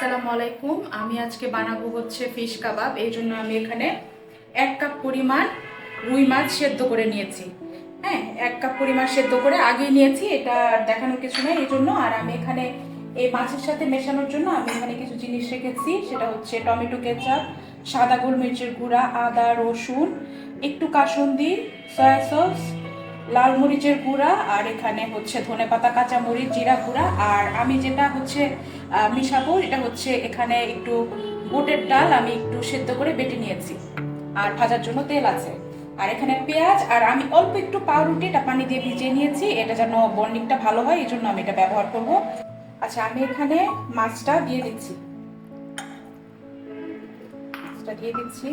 আসসালামু আলাইকুম। আমি আজকে বানাবো হচ্ছে ফিশ কাবাব। এই জন্য আমি এখানে 1 কাপ পরিমাণ রুই মাছ সেদ্ধ করে নিয়েছি। হ্যাঁ, 1 কাপ পরিমাণ সেদ্ধ করে আগেই নিয়েছি, এটা দেখানোর কিছু নেই এই জন্য। আর আমি এখানে এই মাছের সাথে মেশানোর জন্য আমি এখানে কিছু জিনিস রেখেছি, সেটা হচ্ছে টমেটো কেচাপ, সাদা গোলমরিচের গুঁড়া, আদা, রসুন, একটু কাসুন্দি, সয়া সস, লাল মরিচের গুঁড়া, আর এখানে হচ্ছে ধনেপাতা, কাঁচা মরিচ, জিরা গুঁড়া। আর আমি যেটা হচ্ছে মিশাবো, এটা হচ্ছে এখানে একটু বুটের ডাল আমি একটু সেদ্ধ করে বেটে নিয়েছি, আর ভাজার জন্য তেল আছে। আর এখানে পেঁয়াজ, আর আমি অল্প একটু পাউরুটি এটা পানি দিয়ে ভিজিয়ে নিয়েছি, এটা যেন বন্ডিংটা ভালো হয় এই জন্য আমি এটা ব্যবহার করব। আচ্ছা, আমি এখানে মাছটা দিয়ে দিচ্ছি। মাছটা দিয়ে দিচ্ছি।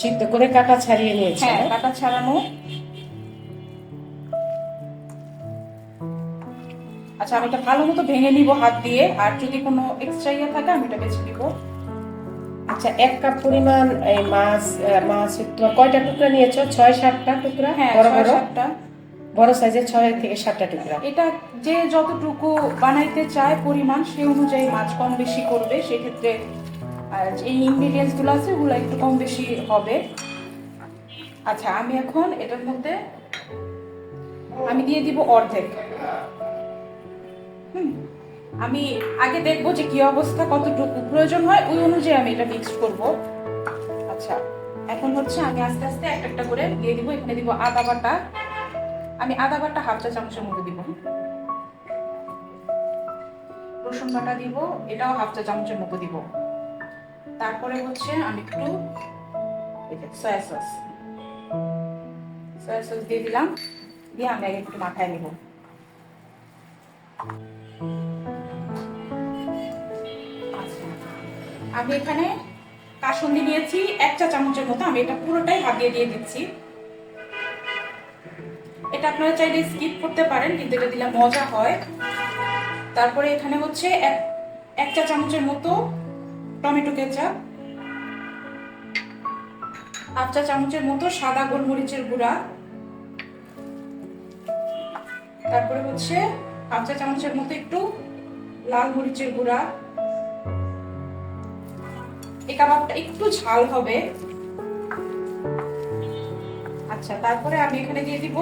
সিদ্ধ করে কাটা ছাড়িয়ে নিয়েছি। হ্যাঁ, কাটা ছাড়ানো। আচ্ছা, আমি এটা ভালো মতো ভেঙে নিব হাত দিয়ে, আর যদি কোনো এক্সট্রা ইয়ে থাকে আমি এটা বেছে দিব। আচ্ছা, 1 কাপ পরিমাণ এই মাছ তোমার কয়টা টুকরা নিয়েছো? 6-7টা টুকরা? হ্যাঁ, বড় 6-7টা। বড় সাইজের 6 থেকে 7টা টুকরা। এটা যে যতটুকু বানাইতে চায় পরিমাণ, সেই অনুযায়ী মাছ কম বেশি করবে। সেক্ষেত্রে এই ইনগ্রিডিয়েন্টস গুলো আছে, ওগুলো একটু কম বেশি হবে। আচ্ছা, আমি এখন এটার মধ্যে আমি দিয়ে দিব অর্ধেক। আমি আগে দেখবো যে কি অবস্থা, কতটুকু প্রয়োজন হয়, ওই অনুযায়ী আমি এটা মিক্স করব। আচ্ছা, এখন হচ্ছে আমি আস্তে আস্তে একটা একটা করে দিয়ে দিব। এখানে দিব আদা বাটা। আমি আদা বাটা হাফ চা চামচের মতো দিব। রসুন বাটা দিব, এটাও হাফ চা চামচের মতো দিব। তারপরে হচ্ছে আমি একটু সয়া সস দিয়ে দিলাম, দিয়ে আমি আগে একটু মাখায় নিব। আমি এখানে কাসুন্দি নিয়েছি 1 চা চামচের মতো, আমি এটা পুরোটাই হাত দিয়ে দিয়ে দিচ্ছি। এটা আপনারা চাইলে স্কিপ করতে পারেন, কিন্তু এটা দিলে মজা হয়। তারপরে এখানে হচ্ছে 1 চা চামচের মতো টমেটো কেচাপ, হাফ চা চামচের মতো সাদা গোলমরিচের গুঁড়া, তারপরে হচ্ছে হাফ চা চামচের মতো একটু লাল মরিচের গুঁড়া। এই কাবাবটা একটু ঝাল হবে। আচ্ছা, তারপরে আমি এখানে দিয়ে দিব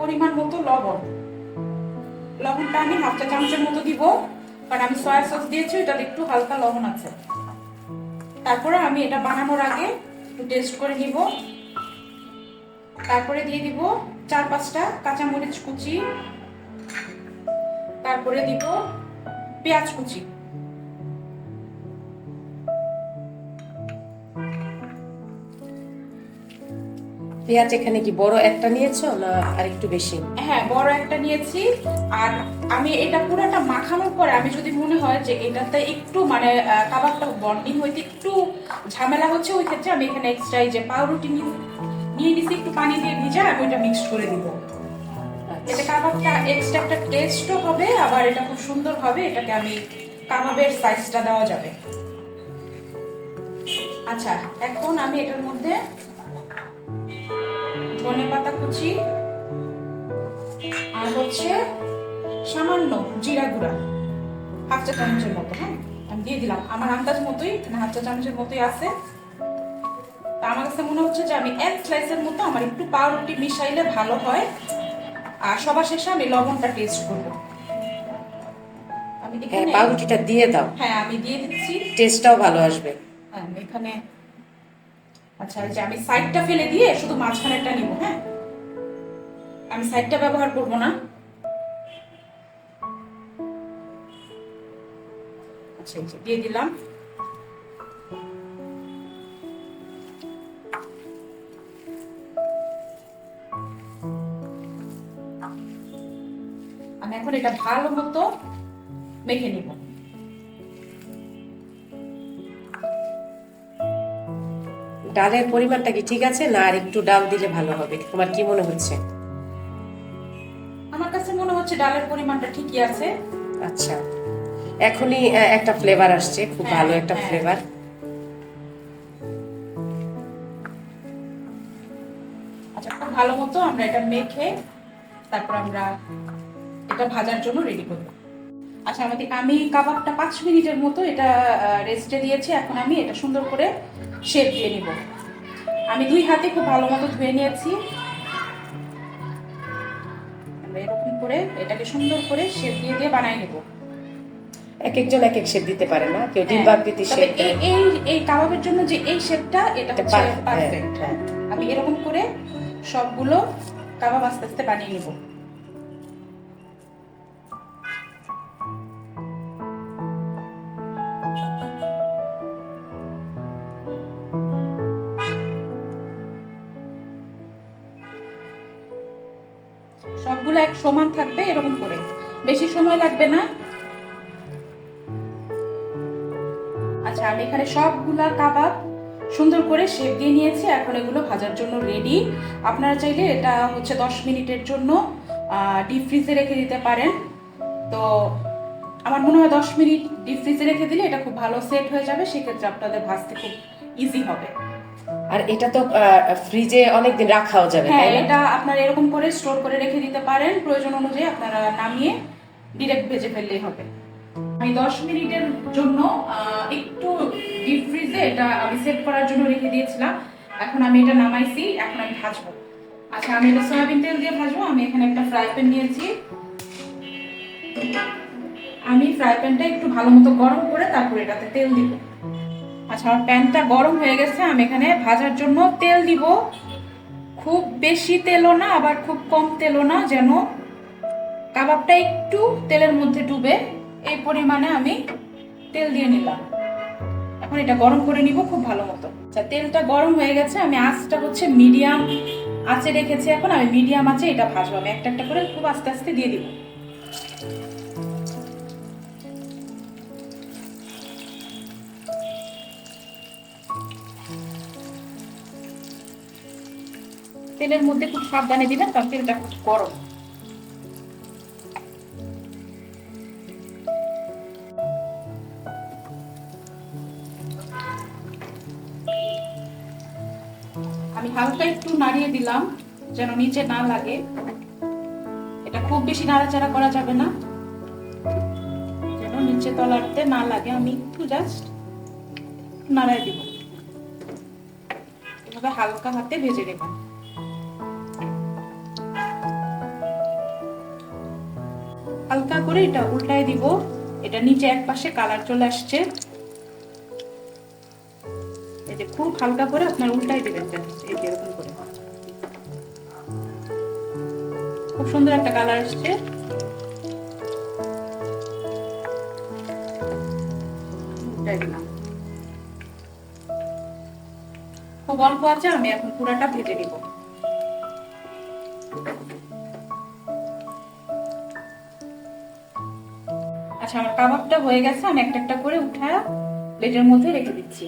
পরিমাণ মতো লবণ। লবণটা আমি হাফ চা চামচের মতো দিব, কারণ আমি সয়া সস দিয়েছি, এটাতে একটু হালকা লবণ আছে। তারপরে আমি এটা বানানোর আগে একটু টেস্ট করে নিব। তারপরে দিয়ে দিব 4-5টা কাঁচামরিচ কুচি, তারপরে দিব পেঁয়াজ কুচি। পেঁয়াজ এখানে কি বড় একটা নিয়েছো না আর একটু বেশি? হ্যাঁ, বড় একটা নিয়েছি। আর আমি এটা পুরোটা মাখানোর পরে আমি যদি মনে হয় যে এটাতে একটু মানে কাবাবটা বন্ডিং হইতে একটু ঝামেলা হচ্ছে, ওই ক্ষেত্রে আমি এখানে এক্সট্রা যে পাউরুটি নিয়ে নিছি, একটু পানি দিয়ে ভিজা, আমি ওইটা মিক্স করে দিব। এতে কাবাবটা এক্সট্রা একটা টেস্টও হবে, আবার এটা খুব সুন্দর হবে। এটাকে আমি কাবাবের সাইজটা দেওয়া যাবে। আচ্ছা, এখন আমি এটার মধ্যে ধনেপাতা কুচি আর হচ্ছে সামান্য জিরা গুঁড়া হাফ চা চামচের মতো, হ্যাঁ আমি দিয়ে দিলাম। আমার আন্দাজ মতোই, হাফ চা চামচের মতোই আছে। তা আমার কাছে মনে হচ্ছে যে আমি 1 স্লাইসের মতো আমার একটু পাউরুটি মিশাইলে ভালো হয়। আর সবার শেষে আমি লবণটা টেস্ট করব। আমি হ্যাঁ, এখানে পাউরুটিটা দিয়ে দাও, হ্যাঁ আমি দিয়ে দিচ্ছি। টেস্টটাও ভালো আসবে। হ্যাঁ, আমি এখানে আচ্ছা, এই যে আমি সাইডটা ফেলে দিয়ে শুধু মাঝখানেরটা নিব। হ্যাঁ, আমি সাইডটা ব্যবহার করব না। আচ্ছা, এই যে দিয়ে দিলাম। আমি এখন এটা ভালো মতো মেখে নিব। ডালের পরিমাণটা কি ঠিক আছে, না আর একটু ডাল দিলে ভালো হবে? তোমার কি মনে হচ্ছে? আমার কাছে মনে হচ্ছে ডালের পরিমাণটা ঠিকই আছে। আচ্ছা, এখনই একটা ফ্লেভার আসছে, খুব ভালো একটা ফ্লেভার। আচ্ছা, খুব ভালো মতো আমরা এটা মেখে তারপর আমরা এটা ভাজার জন্য রেডি করব। আচ্ছা আমি কাবাবটা 5 মিনিটের মতো এটা রেস্টে দিয়েছি। এখন আমি এটা সুন্দর করে শেপ দিয়ে নিব। আমি 2 হাতে খুব ভালো মতো ধুয়ে নিয়েছি। আমরা এরকম করে এটাকে সুন্দর করে শেপ দিয়ে দিয়ে বানাই নেব। এক একজন এক এক শেপ দিতে পারে না, কেউ ডিম আকৃতির তবে শেপ এই কাবাবের জন্য যে এই শেপটা এটা হচ্ছে পারফেক্ট। আমি এরকম করে সবগুলো কাবাব আস্তে আস্তে বানিয়ে নিব। সবগুলো এক সমান থাকবে এরকম করে, বেশি সময় লাগবে না। আচ্ছা আমি এখানে সবগুলা কাবাব সুন্দর করে শেপ দিয়ে নিয়েছি। এখন এগুলো ভাজার জন্য রেডি। আপনারা চাইলে এটা হচ্ছে 10 মিনিটের জন্য ডিপ ফ্রিজে রেখে দিতে পারেন। তো আমার মনে হয় 10 মিনিট ডিপ ফ্রিজে রেখে দিলে এটা খুব ভালো সেট হয়ে যাবে, সেক্ষেত্রে আপনাদের ভাজতে খুব ইজি হবে। আর এটা তো ফ্রিজে অনেকদিন রাখাও যাবে, হ্যাঁ, তাই না? এটা আপনারা এরকম করে স্টোর করে রেখে দিতে পারেন। প্রয়োজন অনুযায়ী আপনারা নামিয়ে ডিরেক্ট ভেজে ফেললেই হবে। আমি 10 মিনিটের জন্য একটু ডিপ ফ্রিজে এটা আমি সেট করার জন্য রেখে দিয়েছিলাম। এখন আমি এটা নামাইছি, এখন আমি ভাজবো। আচ্ছা আমি এটা সয়াবিন তেল দিয়ে ভাজবো। আমি এখানে একটা ফ্রাই প্যান নিয়েছি। আমি ফ্রাই প্যানটা একটু ভালো মতো গরম করে তারপর এটাতে তেল দিব। আচ্ছা আমার প্যানটা গরম হয়ে গেছে। আমি এখানে ভাজার জন্য তেল দিব। খুব বেশি তেলও না, আবার খুব কম তেলও না, যেন কাবাবটা একটু তেলের মধ্যে ডুবে, এই পরিমাণে আমি তেল দিয়ে নিলাম। এখন এটা গরম করে নিব খুব ভালো মতো। আচ্ছা তেলটা গরম হয়ে গেছে। আমি আঁচটা হচ্ছে মিডিয়াম আঁচে রেখেছি। এখন আমি মিডিয়াম আঁচে এটা ভাজবো। আমি একটা একটা করে খুব আস্তে আস্তে দিয়ে দিব। তেলের মধ্যে খুব সাবধানে দিবেন, কারণ তেলটা খুব গরম। আমি হালকা একটু নাড়িয়ে দিলাম যেন নিচে না লাগে। এটা খুব বেশি নাড়াচাড়া করা যাবে না, যেন নিচে তলাতে না লাগে। আমি একটু জাস্ট নাড়াই দিব। এভাবে হালকা হাতে ভেজে নেব। হালকা করে এটা উল্টায় দিব। এটা নিচে এক পাশে কালার চলে আসছে। এই যে খুব হালকা করে আপনার উল্টাই দিবেন, এই যে এরকম করে। খুব সুন্দর একটা কালার আসছে। উল্টাই দিলাম। খুব অল্প আছে, আমি এখন পুরাটা ভেজে নিব। আচ্ছা আমার কাবাবটা হয়ে গেছে। আমি একটা একটা করে উঠায় প্লেটের মধ্যে রেখে দিচ্ছি।